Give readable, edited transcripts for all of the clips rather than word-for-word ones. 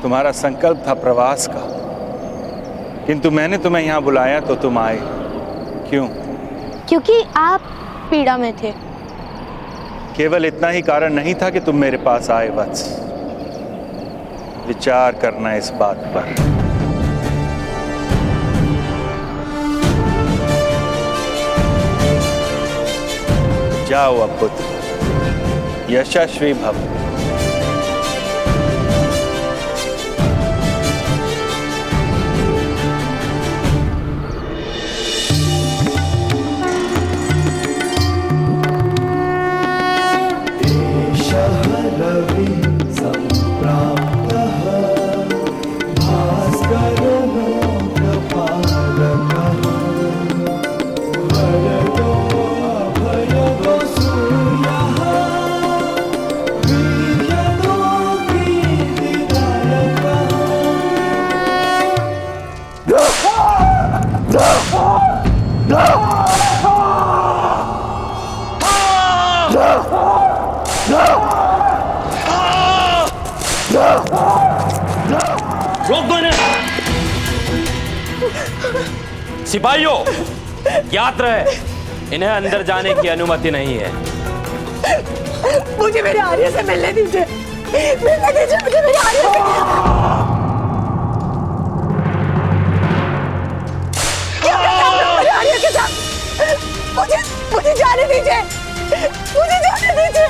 तुम्हारा संकल्प था प्रवास का, किंतु मैंने तुम्हें यहाँ बुलाया तो तुम आए। क्यों? क्योंकि आप पीड़ा में थे। केवल इतना ही कारण नहीं था कि तुम मेरे पास आए वत्स। विचार करना इस बात पर। जाओ अब पुत्र, यशस्वी भव। रोक दो इन्हें। सिपाहियों, याद रहे, इन्हें अंदर जाने की अनुमति नहीं है। मुझे मेरे आर्य से मिलने दीजिए, मिलने दीजिए मुझे मेरे आर्य से। क्या करना है मेरे आर्य के साथ? मुझे जाने दीजिए, मुझे जाने दीजिए।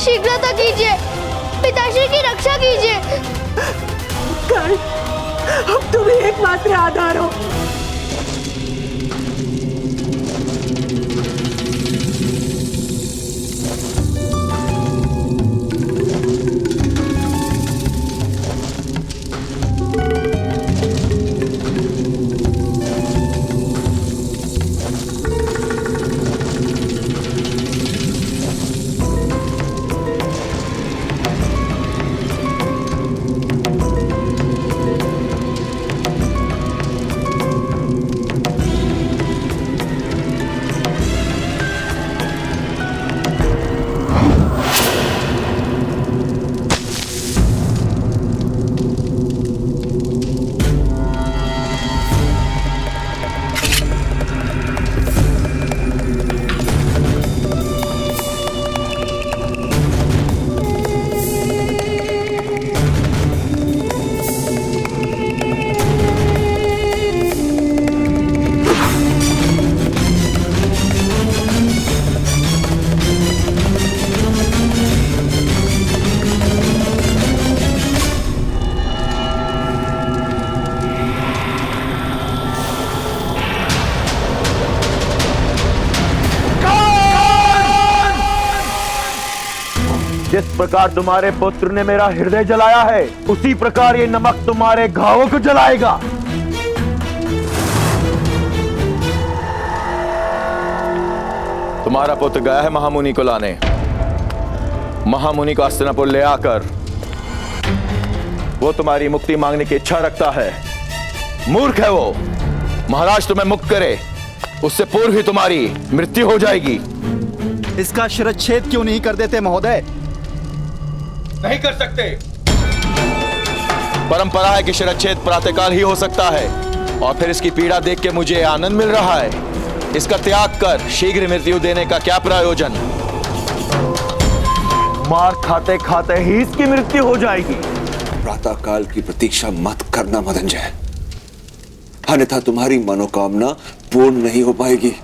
शीघ्रता कीजिए, पिताश्री की रक्षा कीजिए। कर्ण, अब तुम ही एकमात्र आधार हो। जिस प्रकार तुम्हारे पुत्र ने मेरा हृदय जलाया है, उसी प्रकार ये नमक तुम्हारे घावों को जलाएगा। तुम्हारा पुत्र गया है महामुनि को लाने। महामुनि को हस्तिनापुर ले आकर वो तुम्हारी मुक्ति मांगने की इच्छा रखता है। मूर्ख है वो। महाराज तुम्हें मुक्त करे उससे पूर्व ही तुम्हारी मृत्यु हो जाएगी। इसका शिरच्छेद क्यों नहीं कर देते महोदय? नहीं कर सकते। परंपरा है कि शिरच्छेद प्रातःकाल ही हो सकता है, और फिर इसकी पीड़ा देख के मुझे आनंद मिल रहा है। इसका त्याग कर शीघ्र मृत्यु देने का क्या प्रयोजन? मार खाते खाते ही इसकी मृत्यु हो जाएगी। प्रातःकाल की प्रतीक्षा मत करना मदंजय, अन्यथा तुम्हारी मनोकामना पूर्ण नहीं हो पाएगी।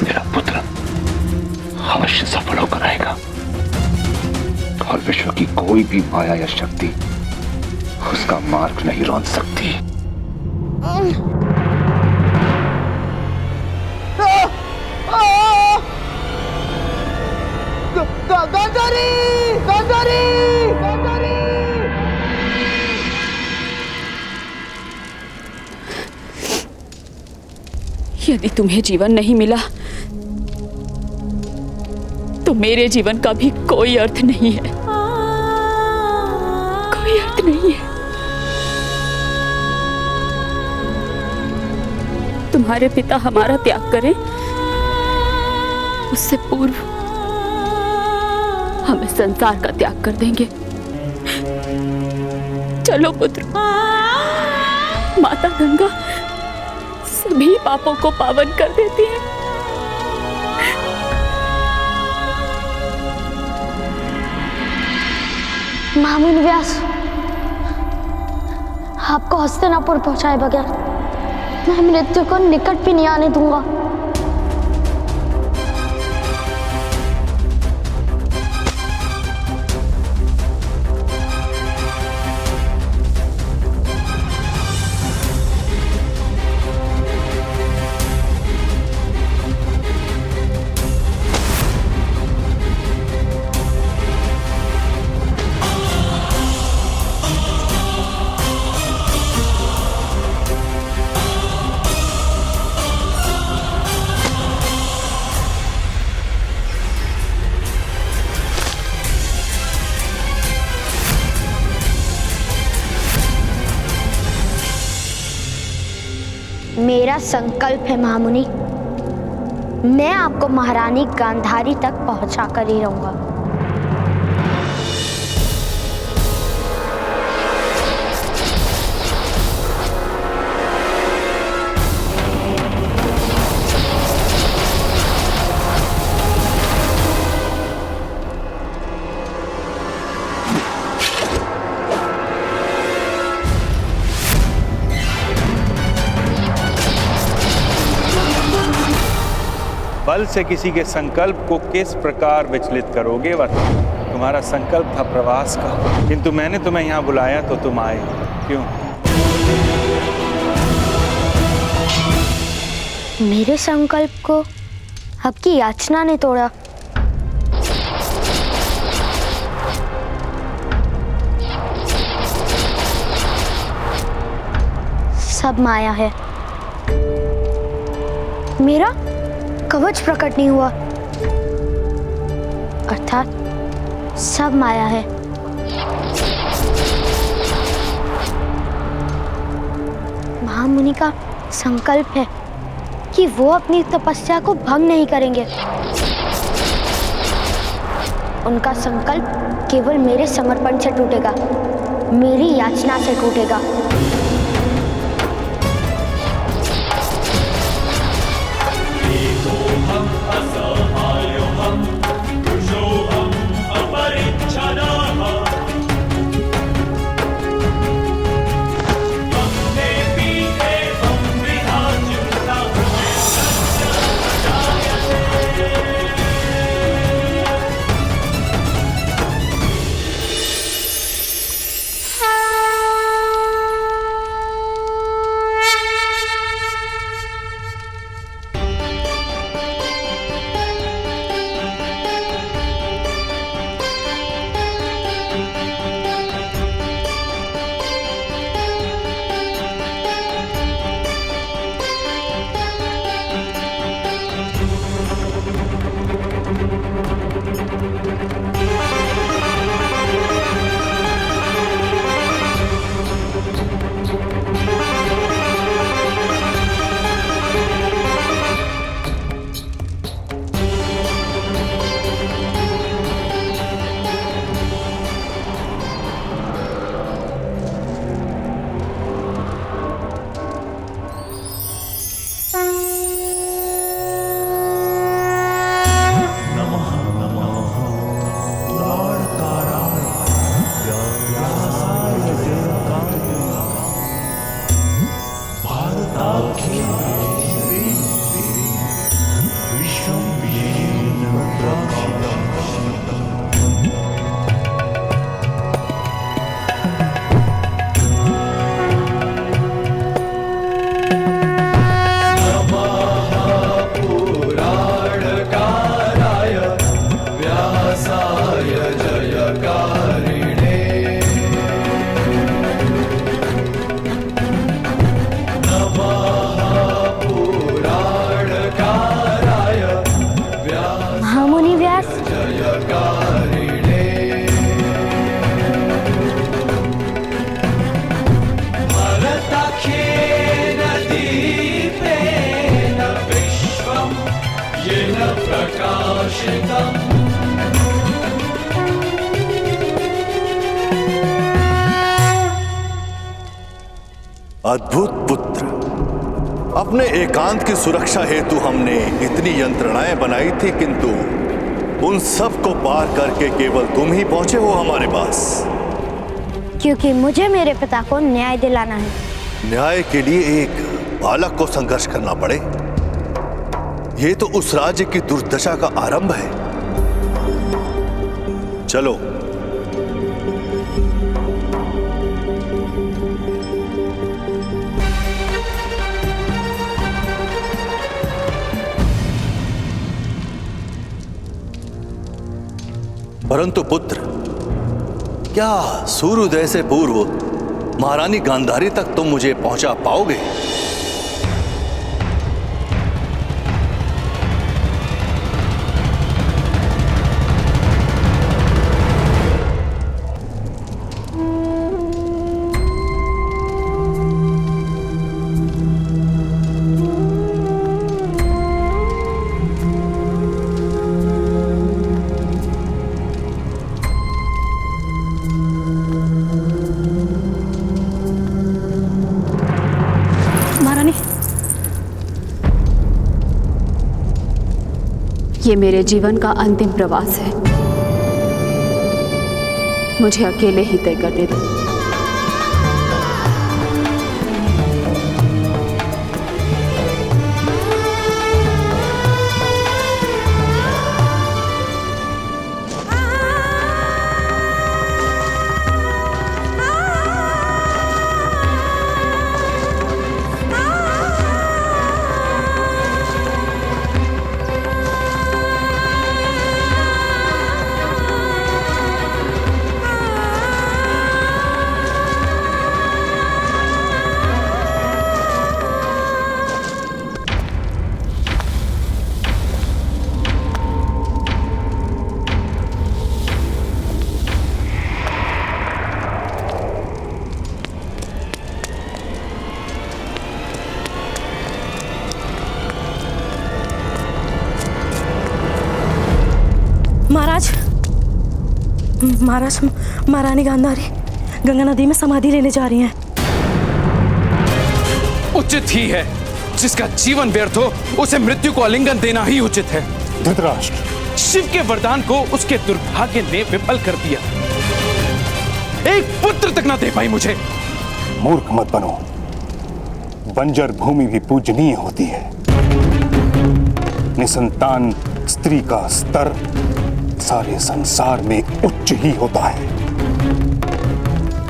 मेरा पुत्र अवश्य सफल होकर आएगा, और विश्व की कोई भी माया या शक्ति उसका मार्ग नहीं रोक सकती। यदि तुम्हें जीवन नहीं मिला तो मेरे जीवन का भी कोई अर्थ नहीं है, कोई अर्थ नहीं है। तुम्हारे पिता हमारा त्याग करें उससे पूर्व हम इस संसार का त्याग कर देंगे। चलो पुत्र, माता गंगा सभी पापों को पावन कर देती है। महामुनि व्यास, आपको हस्तिनापुर पहुंचाए बगैर मैं मृत्यु को निकट भी नहीं आने दूंगा। मेरा संकल्प है महामुनि, मैं आपको महारानी गांधारी तक पहुंचा कर ही रहूंगा। बल से किसी के संकल्प को किस प्रकार विचलित करोगे? वह तुम्हारा संकल्प था प्रवास का, किंतु मैंने तुम्हें यहाँ बुलाया तो तुम आए क्यों? मेरे संकल्प को आपकी याचना ने तोड़ा। सब माया है। मेरा कवच प्रकट नहीं हुआ, अर्थात सब माया है। महामुनि का संकल्प है कि वो अपनी तपस्या को भंग नहीं करेंगे। उनका संकल्प केवल मेरे समर्पण से टूटेगा, मेरी याचना से टूटेगा। अद्भुत पुत्र, अपने एकांत की सुरक्षा हेतु हमने इतनी यंत्रणाएं बनाई थी, किंतु उन सब को पार करके केवल तुम ही पहुंचे हो हमारे पास। क्योंकि मुझे मेरे पिता को न्याय दिलाना है। न्याय के लिए एक बालक को संघर्ष करना पड़े, यह तो उस राज्य की दुर्दशा का आरंभ है। चलो। परंतु पुत्र, क्या सूर्योदय से पूर्व महारानी गांधारी तक तुम मुझे पहुंचा पाओगे? ये मेरे जीवन का अंतिम प्रवास है। मुझे अकेले ही तय करने दो। महाराज, महारानी गांधारी गंगा नदी में समाधि लेने जा रही हैं। उचित ही है, जिसका जीवन व्यर्थ हो उसे मृत्यु को आलिंगन देना ही उचित है। धृतराष्ट्र, शिव के वरदान को उसके दुर्भाग्य ने विफल कर दिया। एक पुत्र तक ना दे पाई मुझे। मूर्ख मत बनो। बंजर भूमि भी पूजनीय होती है। निसंतान स्त्री का स्तर सारे संसार में उच्च ही होता है।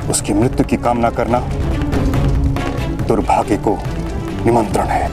उसकी मृत्यु की कामना करना दुर्भाग्य को निमंत्रण है।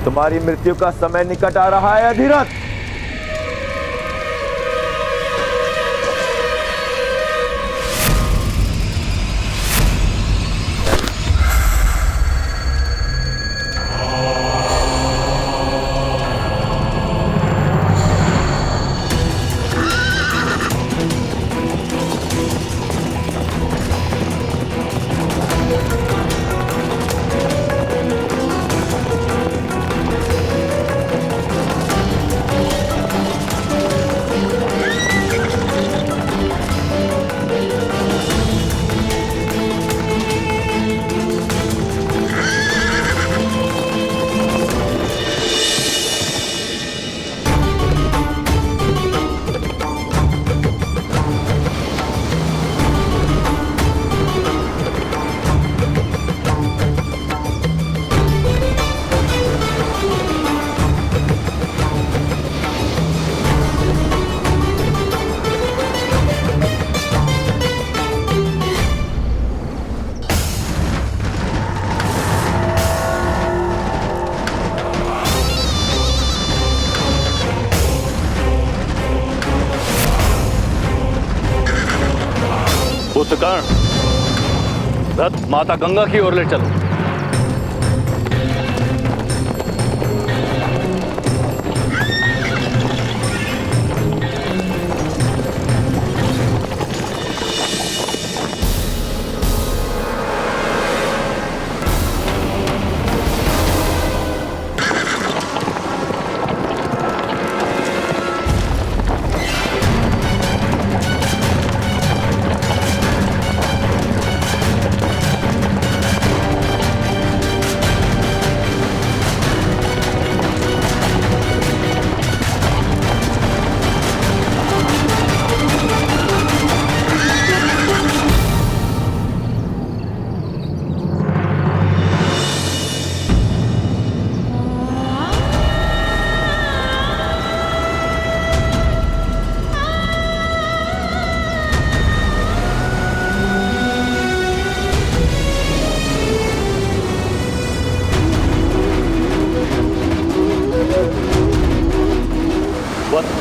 तुम्हारी मृत्यु का समय निकट आ रहा है अधिरथ। पुत्र कर्ण, रथ माता गंगा की ओर ले चलो।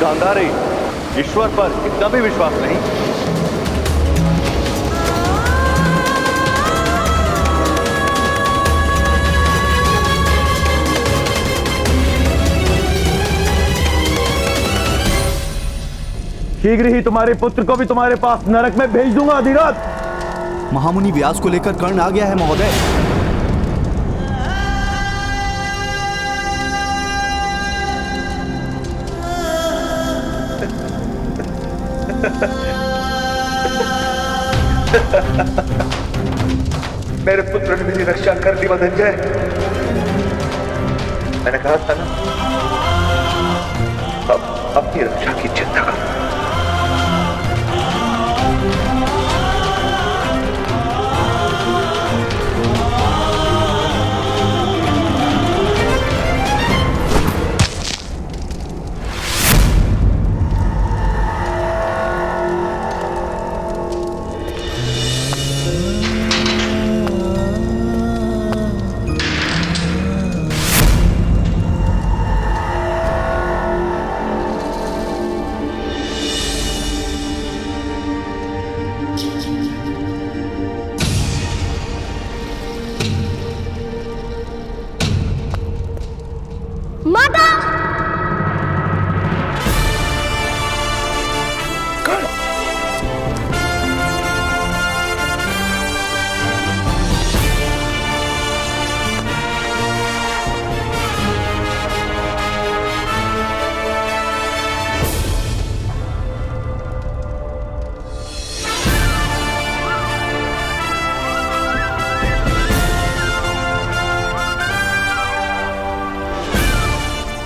गांधारी, ईश्वर पर इतना भी विश्वास नहीं। शीघ्र ही तुम्हारे पुत्र को भी तुम्हारे पास नरक में भेज दूंगा अधिराज। महामुनि व्यास को लेकर कर्ण आ गया है महोदय। मेरे पुत्र ने मेरी रक्षा कर दी मदनजय। मैंने कहा था ना, अब अपनी रक्षा की चिंता करो।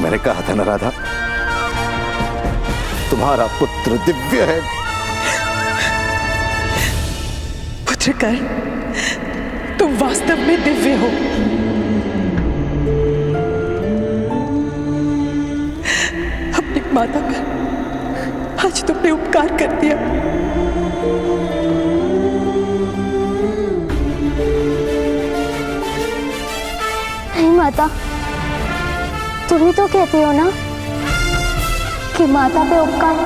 मैंने कहा था ना राधा, तुम्हारा पुत्र दिव्य है। पुत्र कर्ण, तुम वास्तव में दिव्य हो। अपनी माता पर आज तुमने उपकार कर दिया। नहीं माता, तुम ही तो कहते हो ना कि माता पे उपकार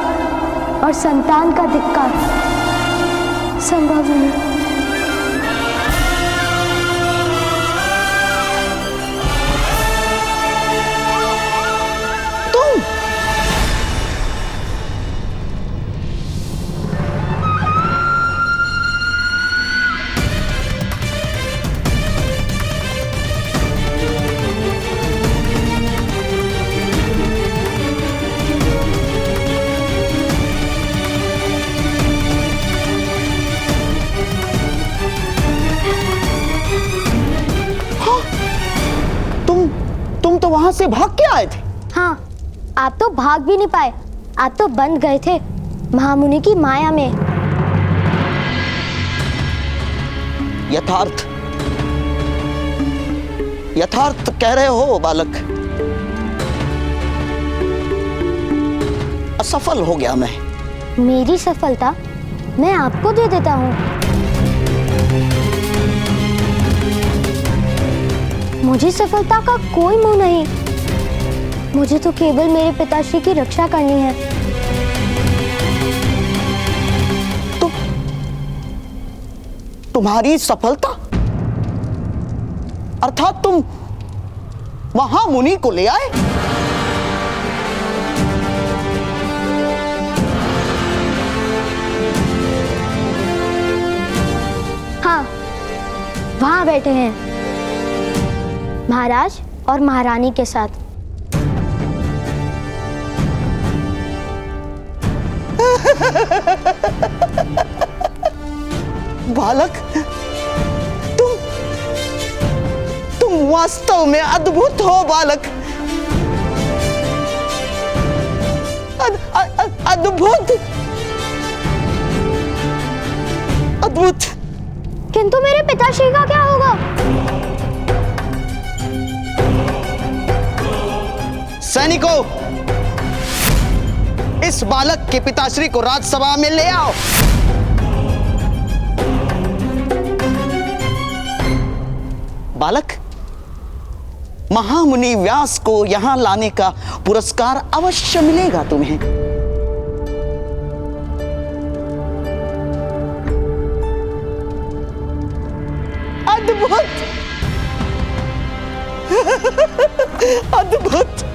और संतान का धिक्कार संभव नहीं। तुम तो वहां से भाग के आए थे। हाँ, आप तो भाग भी नहीं पाए, आप तो बंध गए थे महामुनि की माया में। यथार्थ कह रहे हो बालक। असफल हो गया मैं। मेरी सफलता मैं आपको दे देता हूँ। मुझे सफलता का कोई मोह नहीं। मुझे तो केवल मेरे पिताश्री की रक्षा करनी है। तुम्हारी सफलता अर्थात तुम महामुनि को ले आए। हाँ, वहां बैठे हैं महाराज और महारानी के साथ। बालक, तुम वास्तव में अद्भुत हो बालक। अद्भुत अद्भुत। किंतु मेरे पिताश्री का क्या होगा? सैनिकों, इस बालक के पिताश्री को राजसभा में ले आओ। बालक, महामुनि व्यास को यहां लाने का पुरस्कार अवश्य मिलेगा तुम्हें। अद्भुत अद्भुत।